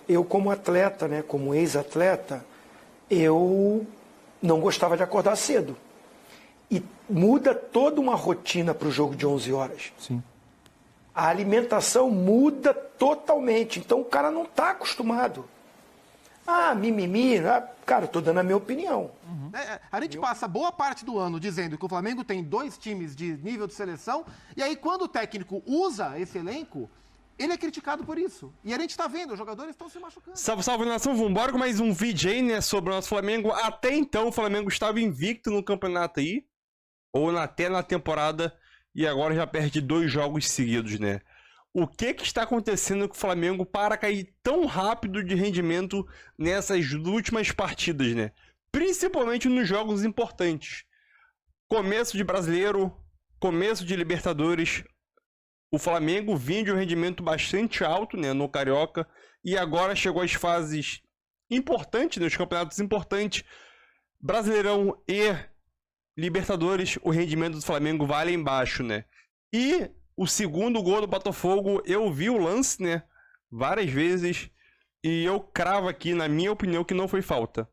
eu como atleta, né, como ex-atleta, eu não gostava de acordar cedo. E muda toda uma rotina para o jogo de 11 horas. Sim. A alimentação muda totalmente. Então o cara não está acostumado. Mimimi. Cara, estou dando a minha opinião. A gente passa boa parte do ano dizendo que o Flamengo tem 2 times de nível de seleção, e aí quando o técnico usa esse elenco, ele é criticado por isso. E a gente está vendo, os jogadores estão se machucando. Salve, salve, nação. Vambora com mais um vídeo aí, né, sobre o nosso Flamengo. Até então o Flamengo estava invicto no campeonato aí, ou até na temporada, e agora já perde 2 jogos seguidos, né? O que está acontecendo com o Flamengo para cair tão rápido de rendimento nessas últimas partidas, né? Principalmente nos jogos importantes. Começo de Brasileiro, começo de Libertadores. O Flamengo vinha de um rendimento bastante alto, né, no Carioca, e agora chegou às fases importantes, nos campeonatos importantes, Brasileirão e Libertadores, o rendimento do Flamengo vai lá embaixo, né? E o segundo gol do Botafogo, eu vi o lance, né, várias vezes, e eu cravo aqui, na minha opinião, que não foi falta.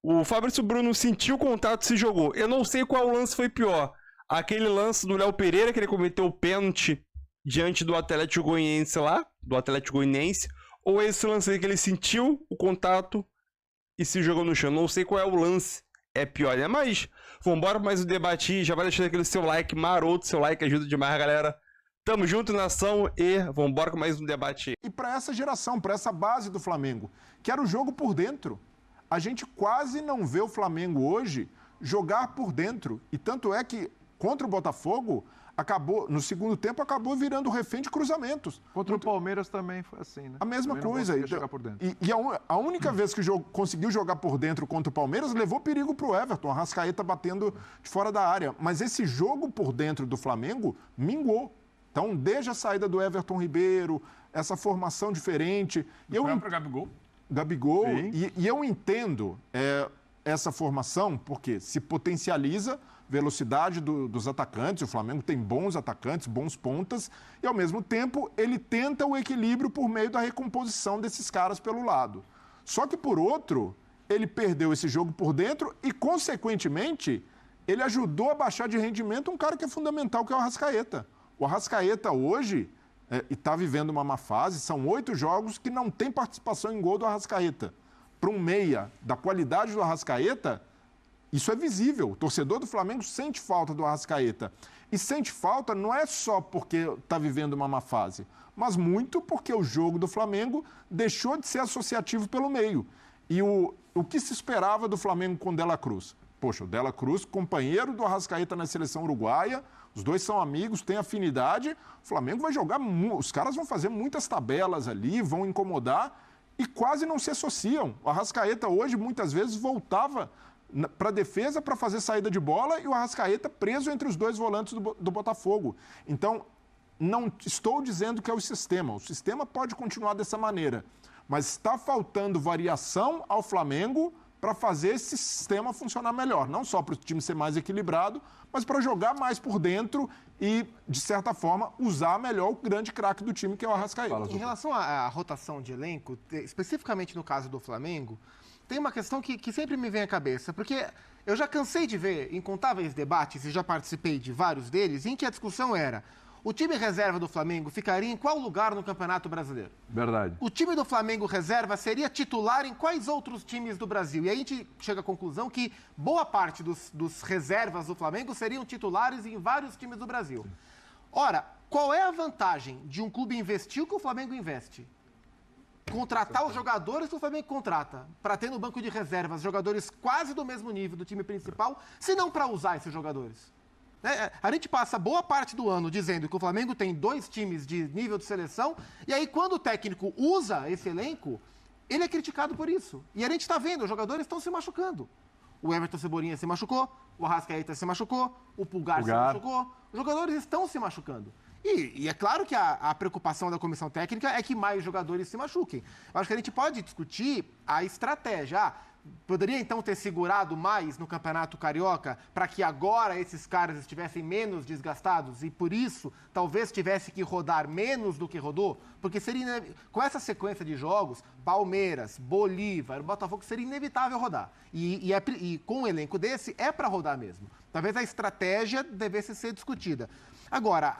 O Fabrício Bruno sentiu o contato e se jogou. Eu não sei qual lance foi pior. Aquele lance do Léo Pereira, que ele cometeu o pênalti diante do Atlético Goianiense lá, do Atlético Goianiense, ou esse lance aí que ele sentiu o contato e se jogou no chão. Não sei qual é o lance, é pior, né? Mas vambora para mais um debate, já vai deixando aquele seu like maroto, seu like ajuda demais, galera. Tamo junto, nação, e vambora com mais um debate. E para essa geração, para essa base do Flamengo, que era o jogo por dentro. A gente quase não vê o Flamengo hoje jogar por dentro. E tanto é que contra o Botafogo, no segundo tempo, acabou virando refém de cruzamentos. Contra o Palmeiras também foi assim, né? A mesma também coisa. Jogar por dentro. E a única vez que conseguiu jogar por dentro contra o Palmeiras, levou perigo para o Everton. A Arrascaeta batendo de fora da área. Mas esse jogo por dentro do Flamengo minguou. Então, desde a saída do Everton Ribeiro, essa formação diferente... O próprio Gabigol. Gabigol, e eu entendo essa formação porque se potencializa velocidade dos atacantes, o Flamengo tem bons atacantes, bons pontas, e ao mesmo tempo ele tenta o equilíbrio por meio da recomposição desses caras pelo lado. Só que por outro, ele perdeu esse jogo por dentro e, consequentemente, ele ajudou a baixar de rendimento um cara que é fundamental, que é o Arrascaeta. O Arrascaeta hoje... e está vivendo uma má fase, são 8 jogos que não tem participação em gol do Arrascaeta. Para um meia da qualidade do Arrascaeta, isso é visível. O torcedor do Flamengo sente falta do Arrascaeta. E sente falta não é só porque está vivendo uma má fase, mas muito porque o jogo do Flamengo deixou de ser associativo pelo meio. E o que se esperava do Flamengo com o Dela Cruz? Poxa, o Dela Cruz, companheiro do Arrascaeta na seleção uruguaia, os dois são amigos, têm afinidade. O Flamengo vai jogar, os caras vão fazer muitas tabelas ali, vão incomodar e quase não se associam. O Arrascaeta hoje, muitas vezes, voltava para a defesa para fazer saída de bola e o Arrascaeta preso entre os 2 volantes do Botafogo. Então, não estou dizendo que é o sistema pode continuar dessa maneira, mas está faltando variação ao Flamengo para fazer esse sistema funcionar melhor. Não só para o time ser mais equilibrado, mas para jogar mais por dentro e, de certa forma, usar melhor o grande craque do time, que é o Arrascaeta. Em relação à rotação de elenco, especificamente no caso do Flamengo, tem uma questão que sempre me vem à cabeça, porque eu já cansei de ver incontáveis debates, e já participei de vários deles, em que a discussão era: o time reserva do Flamengo ficaria em qual lugar no Campeonato Brasileiro? Verdade. O time do Flamengo reserva seria titular em quais outros times do Brasil? E aí a gente chega à conclusão que boa parte dos reservas do Flamengo seriam titulares em vários times do Brasil. Sim. Ora, qual é a vantagem de um clube investir o que o Flamengo investe? Contratar os jogadores que o Flamengo contrata, para ter no banco de reservas jogadores quase do mesmo nível do time principal, se não para usar esses jogadores. A gente passa boa parte do ano dizendo que o Flamengo tem 2 times de nível de seleção, e aí quando o técnico usa esse elenco, ele é criticado por isso. E a gente está vendo, os jogadores estão se machucando. O Everton Cebolinha se machucou, o Arrascaeta se machucou, o Pulgar se machucou. Os jogadores estão se machucando. E é claro que a preocupação da comissão técnica é que mais jogadores se machuquem. Eu acho que a gente pode discutir a estratégia. poderia então ter segurado mais no Campeonato Carioca para que agora esses caras estivessem menos desgastados e por isso talvez tivesse que rodar menos do que rodou? Porque seria com essa sequência de jogos, Palmeiras, Bolívar, Botafogo, seria inevitável rodar. E com um elenco desse é para rodar mesmo. Talvez a estratégia devesse ser discutida. Agora,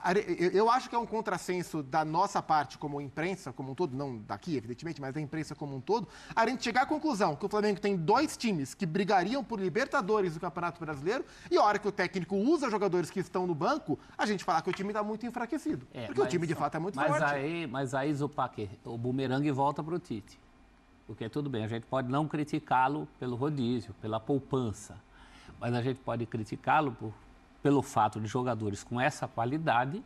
eu acho que é um contrassenso da nossa parte como imprensa, como um todo, não daqui, evidentemente, mas da imprensa como um todo, a gente chegar à conclusão que o Flamengo tem 2 times que brigariam por Libertadores do Campeonato Brasileiro e a hora que o técnico usa jogadores que estão no banco, a gente falar que o time está muito enfraquecido. Porque o time, de fato, é muito forte. Mas aí, Zupac, o bumerangue volta para o Tite. Porque tudo bem, a gente pode não criticá-lo pelo rodízio, pela poupança, mas a gente pode criticá-lo pelo fato de jogadores com essa qualidade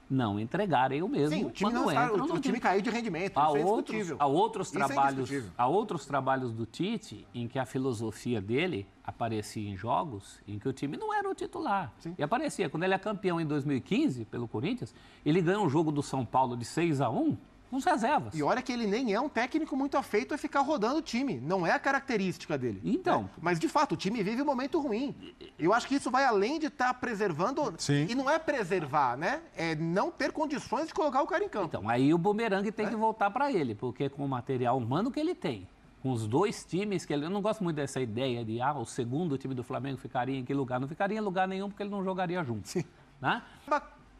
não entregarem o mesmo. Sim, o time, o time caiu de rendimento, isso é indiscutível. Há outros trabalhos do Tite em que a filosofia dele aparecia em jogos em que o time não era o titular. Sim. E aparecia. Quando ele é campeão em 2015 pelo Corinthians, ele ganha um jogo do São Paulo de 6-1 com as reservas. E olha que ele nem é um técnico muito afeito a ficar rodando o time. Não é a característica dele. Então. Né? Mas, de fato, o time vive um momento ruim. Eu acho que isso vai além de estar preservando... Sim. E não é preservar, né? É não ter condições de colocar o cara em campo. Então, aí o bumerangue tem que voltar para ele, porque com o material humano que ele tem, com os 2 times que ele... Eu não gosto muito dessa ideia de, o segundo time do Flamengo ficaria em que lugar? Não ficaria em lugar nenhum, porque ele não jogaria junto. Sim. Né?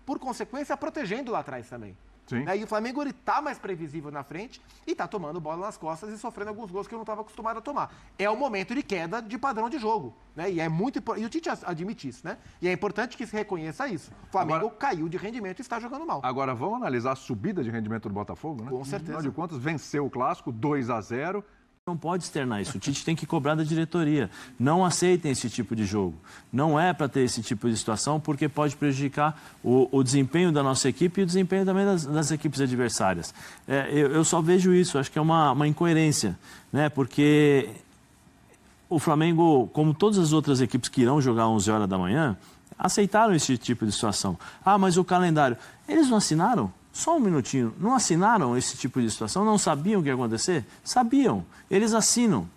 Por consequência, protegendo lá atrás também. Sim. Né? E o Flamengo está mais previsível na frente e está tomando bola nas costas e sofrendo alguns gols que eu não estava acostumado a tomar. É o momento de queda de padrão de jogo. Né? E é muito importante. E o Tite admite isso, né? E é importante que se reconheça isso. O Flamengo caiu de rendimento e está jogando mal. Agora, vamos analisar a subida de rendimento do Botafogo, né? Com certeza. Afinal de contas, venceu o clássico 2-0. Não pode externar isso. O Tite tem que cobrar da diretoria. Não aceitem esse tipo de jogo. Não é para ter esse tipo de situação, porque pode prejudicar o desempenho da nossa equipe e o desempenho também das equipes adversárias. Eu só vejo isso. Acho que é uma incoerência, né? Porque o Flamengo, como todas as outras equipes que irão jogar às 11 horas da manhã, aceitaram esse tipo de situação. Mas o calendário... Eles não assinaram? Só um minutinho. Não assinaram esse tipo de situação? Não sabiam o que ia acontecer? Sabiam. Eles assinam.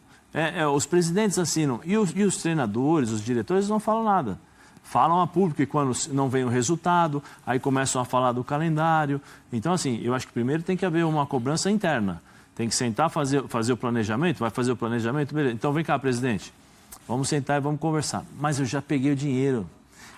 Os presidentes assinam. E os treinadores, os diretores não falam nada. Falam a público e quando não vem o resultado, aí começam a falar do calendário. Então, assim, eu acho que primeiro tem que haver uma cobrança interna. Tem que sentar, fazer o planejamento. Vai fazer o planejamento? Beleza. Então, vem cá, presidente. Vamos sentar e vamos conversar. Mas eu já peguei o dinheiro.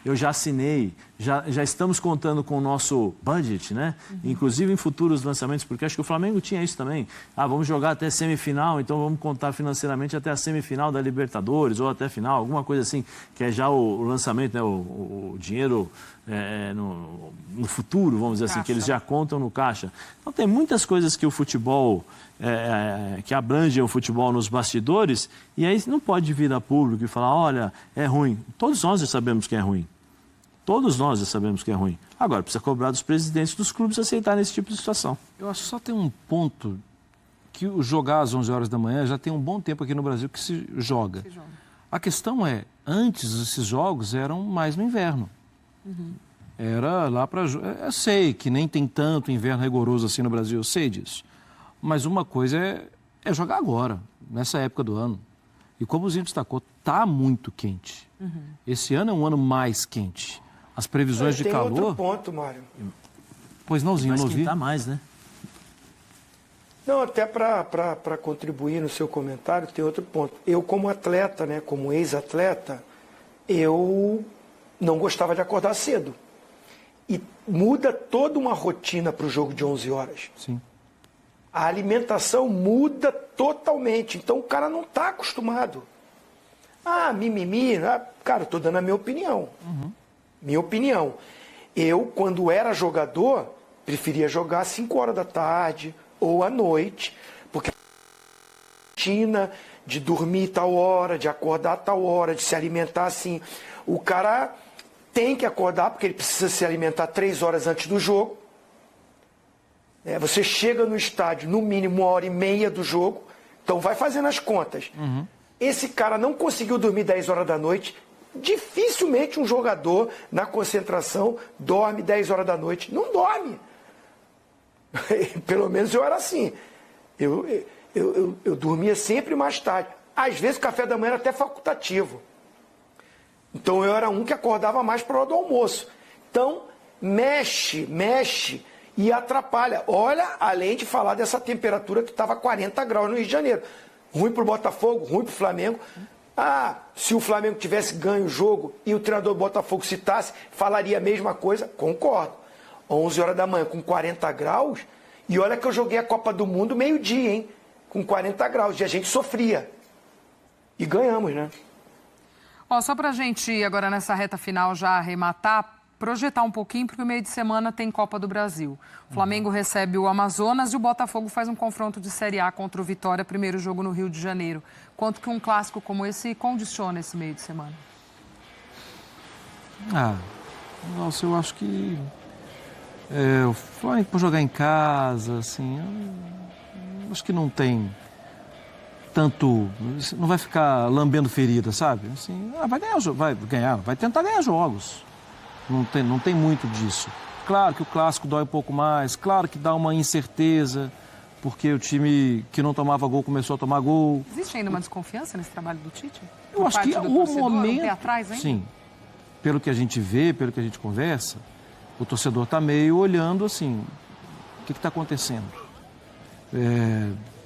Eu já assinei, já estamos contando com o nosso budget, né? Inclusive em futuros lançamentos, porque acho que o Flamengo tinha isso também. Vamos jogar até semifinal, então vamos contar financeiramente até a semifinal da Libertadores ou até final, alguma coisa assim, que é já o lançamento, né? O dinheiro no futuro, vamos dizer assim, que eles já contam no caixa. Então tem muitas coisas que o futebol... que abrangem o futebol nos bastidores, e aí não pode vir a público e falar, olha, é ruim. Todos nós já sabemos que é ruim. Todos nós já sabemos que é ruim. Agora, precisa cobrar dos presidentes dos clubes aceitarem esse tipo de situação. Eu acho que só tem um ponto, que o jogar às 11 horas da manhã já tem um bom tempo aqui no Brasil que se joga. A questão é, antes esses jogos eram mais no inverno. Era lá para... Eu sei que nem tem tanto inverno rigoroso assim no Brasil, eu sei disso. Mas uma coisa é jogar agora, nessa época do ano. E como o Zinho destacou, está muito quente. Esse ano é um ano mais quente. As previsões de calor... Tem outro ponto, Mário. Pois não, Zinho, eu não vi. Vai mais, né? Não, até para contribuir no seu comentário, tem outro ponto. Eu, como atleta, né, como ex-atleta, eu não gostava de acordar cedo. E muda toda uma rotina para o jogo de 11 horas. Sim. A alimentação muda totalmente. Então o cara não está acostumado. Mimimi. Cara, estou dando a minha opinião. Minha opinião. Eu, quando era jogador, preferia jogar às 5 horas da tarde ou à noite, porque a rotina de dormir tal hora, de acordar tal hora, de se alimentar assim. O cara tem que acordar, porque ele precisa se alimentar 3 horas antes do jogo. Você chega no estádio, no mínimo 1h30 do jogo, então vai fazendo as contas. Esse cara não conseguiu dormir 10 horas da noite, dificilmente um jogador na concentração dorme 10 horas da noite. Não dorme. Pelo menos eu era assim. Eu dormia sempre mais tarde. Às vezes o café da manhã era até facultativo. Então eu era um que acordava mais para o do almoço. Então mexe e atrapalha. Olha, além de falar dessa temperatura que estava 40 graus no Rio de Janeiro. Ruim para o Botafogo, ruim para o Flamengo. Ah, se o Flamengo tivesse ganho o jogo e o treinador do Botafogo citasse, falaria a mesma coisa? Concordo. 11 horas da manhã com 40 graus, e olha que eu joguei a Copa do Mundo meio-dia, hein? Com 40 graus, e a gente sofria. E ganhamos, né? Ó, só pra gente agora nessa reta final já arrematar, projetar um pouquinho, porque o meio de semana tem Copa do Brasil. O Flamengo recebe o Amazonas e o Botafogo faz um confronto de Série A contra o Vitória, primeiro jogo no Rio de Janeiro. Quanto que um clássico como esse condiciona esse meio de semana? Nossa, eu acho que o Flamengo por jogar em casa, assim, eu acho que não tem tanto, não vai ficar lambendo ferida, sabe? Assim, vai tentar ganhar jogos. Não tem muito disso. Claro que o clássico dói um pouco mais, claro que dá uma incerteza, porque o time que não tomava gol começou a tomar gol. Existe ainda uma desconfiança nesse trabalho do Tite? Eu acho que o momento... Um pé atrás, hein? Sim. Pelo que a gente vê, pelo que a gente conversa, o torcedor está meio olhando assim, o que está acontecendo?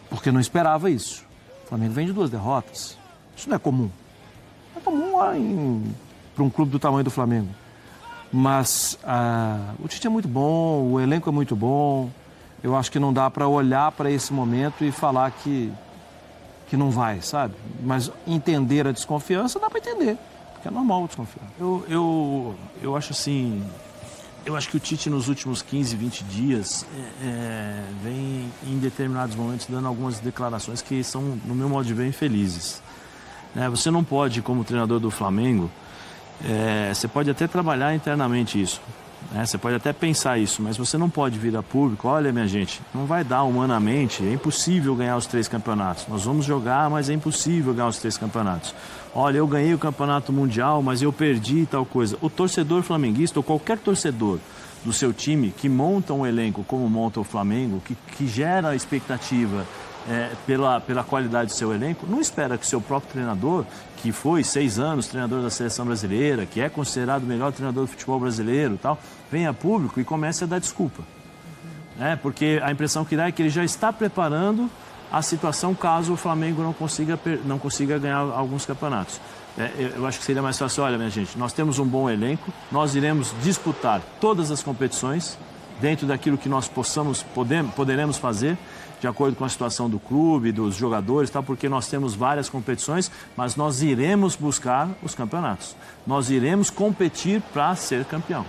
Porque não esperava isso. O Flamengo vem de 2 derrotas. Isso não é comum. É comum lá para um clube do tamanho do Flamengo. Mas o Tite é muito bom, o elenco é muito bom. Eu acho que não dá para olhar para esse momento e falar que não vai, sabe? Mas entender a desconfiança dá para entender, porque é normal desconfiar. Eu acho assim, eu acho que o Tite nos últimos 15, 20 dias vem em determinados momentos dando algumas declarações que são, no meu modo de ver, infelizes. Você não pode, como treinador do Flamengo, você pode até trabalhar internamente isso. Você pode até pensar isso, mas você não pode vir a público, olha minha gente, não vai dar humanamente, é impossível ganhar os 3 campeonatos. Nós vamos jogar, mas é impossível ganhar os 3 campeonatos. Olha, eu ganhei o campeonato mundial, mas eu perdi tal coisa. O torcedor flamenguista, ou qualquer torcedor do seu time que monta um elenco como monta o Flamengo, que gera expectativa pela qualidade do seu elenco, não espera que seu próprio treinador, que foi 6 anos treinador da seleção brasileira, que é considerado o melhor treinador do futebol brasileiro, tal, venha a público e comece a dar desculpa. Porque a impressão que dá é que ele já está preparando a situação caso o Flamengo não consiga ganhar alguns campeonatos. Eu acho que seria mais fácil, olha minha gente, nós temos um bom elenco, nós iremos disputar todas as competições dentro daquilo que nós poderemos fazer, de acordo com a situação do clube, dos jogadores, porque nós temos várias competições, mas nós iremos buscar os campeonatos. Nós iremos competir para ser campeão,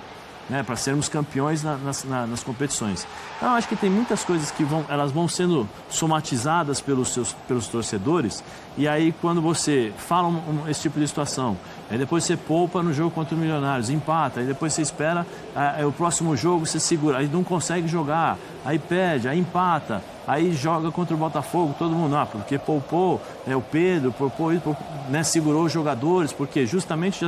para sermos campeões nas competições. Então, eu acho que tem muitas coisas que elas vão sendo somatizadas pelos torcedores, e aí quando você fala esse tipo de situação, aí depois você poupa no jogo contra o Milionários, empata, aí depois você espera o próximo jogo, você segura, aí não consegue jogar, aí perde, aí empata, aí joga contra o Botafogo, todo mundo, porque poupou, o Pedro, segurou os jogadores, porque justamente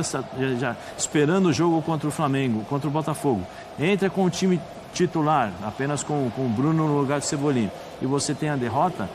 já esperando o jogo contra o Flamengo, contra o Botafogo, entra com o time titular, apenas com o Bruno no lugar de Cebolinha, e você tem a derrota,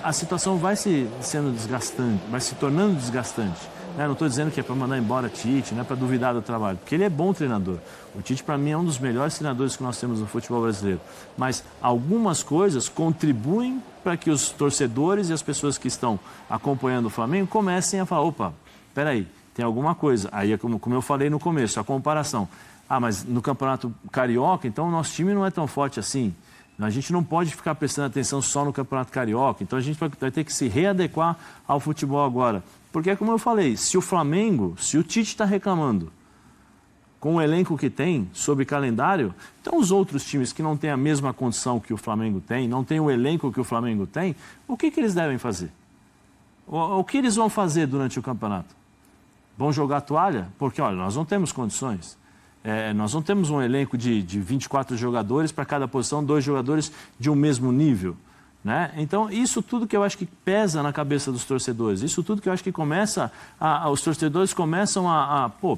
a situação vai sendo desgastante, vai se tornando desgastante. Não estou dizendo que é para mandar embora Tite, não é para duvidar do trabalho, porque ele é bom treinador. O Tite, para mim, é um dos melhores treinadores que nós temos no futebol brasileiro. Mas algumas coisas contribuem para que os torcedores e as pessoas que estão acompanhando o Flamengo comecem a falar, opa, peraí, tem alguma coisa. Aí é como eu falei no começo, a comparação. Mas no Campeonato Carioca, então o nosso time não é tão forte assim. A gente não pode ficar prestando atenção só no Campeonato Carioca. Então a gente vai ter que se readequar ao futebol agora. Porque, como eu falei, se o Tite está reclamando com o elenco que tem, sobre calendário, então os outros times que não têm a mesma condição que o Flamengo tem, não têm o elenco que o Flamengo tem, o que eles devem fazer? O que eles vão fazer durante o campeonato? Vão jogar a toalha? Porque, olha, nós não temos condições. Nós não temos um elenco de 24 jogadores, para cada posição, 2 jogadores de um mesmo nível. Então, isso tudo que eu acho que pesa na cabeça dos torcedores, isso tudo que eu acho que os torcedores começam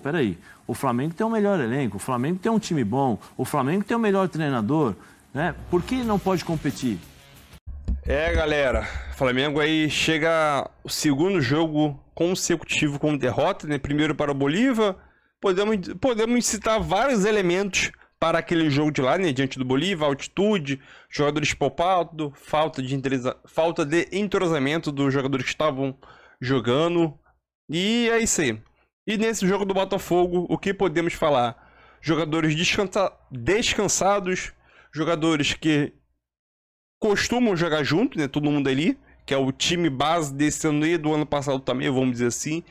peraí, o Flamengo tem o melhor elenco, o Flamengo tem um time bom, o Flamengo tem o melhor treinador, por que não pode competir? Galera, Flamengo aí chega o segundo jogo consecutivo com derrota, né? Primeiro para o Bolívar. Podemos citar vários elementos para aquele jogo de lá, né? Diante do Bolívar, altitude, jogadores poupados, falta de entrosamento dos jogadores que estavam jogando. E é isso aí. E nesse jogo do Botafogo, o que podemos falar? Jogadores descansados, jogadores que costumam jogar junto, né? Todo mundo ali, que é o time base desse ano e do ano passado também, vamos dizer assim.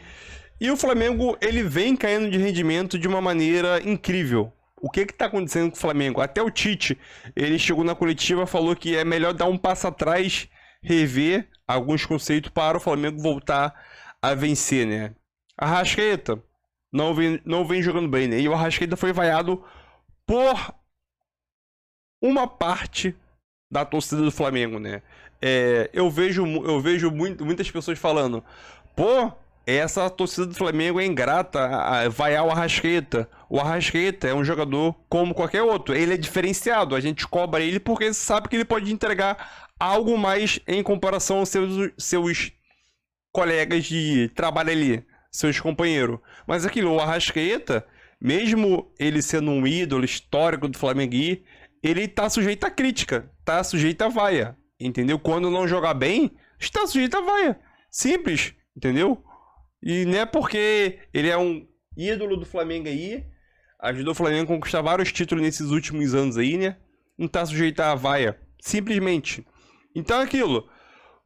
E o Flamengo, ele vem caindo de rendimento de uma maneira incrível. O que está acontecendo com o Flamengo? Até o Tite, ele chegou na coletiva, falou que é melhor dar um passo atrás, rever alguns conceitos para o Flamengo voltar a vencer, né? Arrascaeta não vem jogando bem, né? E o Arrascaeta foi vaiado por uma parte da torcida do Flamengo, né? Eu vejo muitas pessoas falando, pô, essa torcida do Flamengo é ingrata a vaiar o Arrascaeta. O Arrascaeta é um jogador como qualquer outro. Ele é diferenciado. A gente cobra ele porque sabe que ele pode entregar algo mais em comparação aos seus colegas de trabalho ali, seus companheiros. Mas aquilo, o Arrascaeta, mesmo ele sendo um ídolo histórico do Flamengo, ele tá sujeito a crítica, tá sujeito a vaia, entendeu? Quando não jogar bem, está sujeito a vaia. Simples, entendeu? E não é porque ele é um ídolo do Flamengo aí, ajudou o Flamengo a conquistar vários títulos nesses últimos anos aí, né? Não tá sujeito a vaia, simplesmente. Então é aquilo,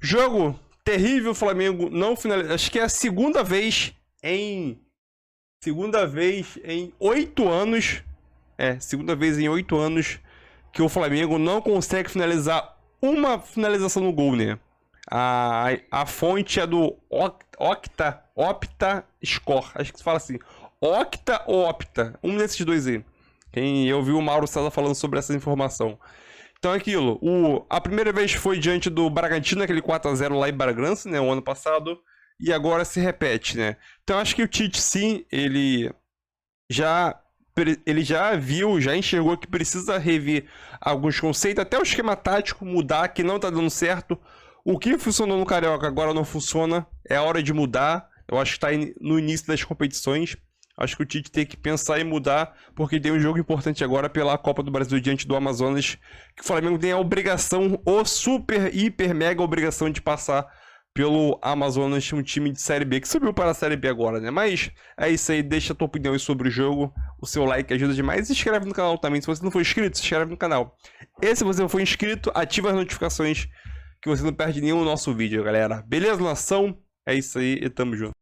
jogo terrível, o Flamengo não finaliza. Acho que é a segunda vez em 8 anos. Segunda vez em 8 anos que o Flamengo não consegue finalizar uma finalização no gol, né? A fonte é do Opta Score. Acho que se fala assim. Octa ou Opta. Um desses dois aí. Eu vi o Mauro César falando sobre essa informação. Então é aquilo. A primeira vez foi diante do Bragantino, aquele 4-0 lá em Bragança, né? O ano passado. E agora se repete, né? Então acho que o Tite, sim, ele já viu, já enxergou que precisa rever alguns conceitos, até o esquema tático mudar, que não tá dando certo. O que funcionou no Carioca agora não funciona, é hora de mudar. Eu acho que tá no início das competições. Acho que o Tite tem que pensar em mudar, porque tem um jogo importante agora pela Copa do Brasil diante do Amazonas, que o Flamengo tem a obrigação, super, hiper, mega obrigação de passar pelo Amazonas, um time de Série B, que subiu para a Série B agora, né? Mas é isso aí, deixa a tua opinião aí sobre o jogo, o seu like ajuda demais, e se inscreve no canal também, se você não for inscrito, se inscreve no canal. E se você for inscrito, ativa as notificações, que você não perde nenhum nosso vídeo, galera. Beleza, nação? É isso aí e tamo junto.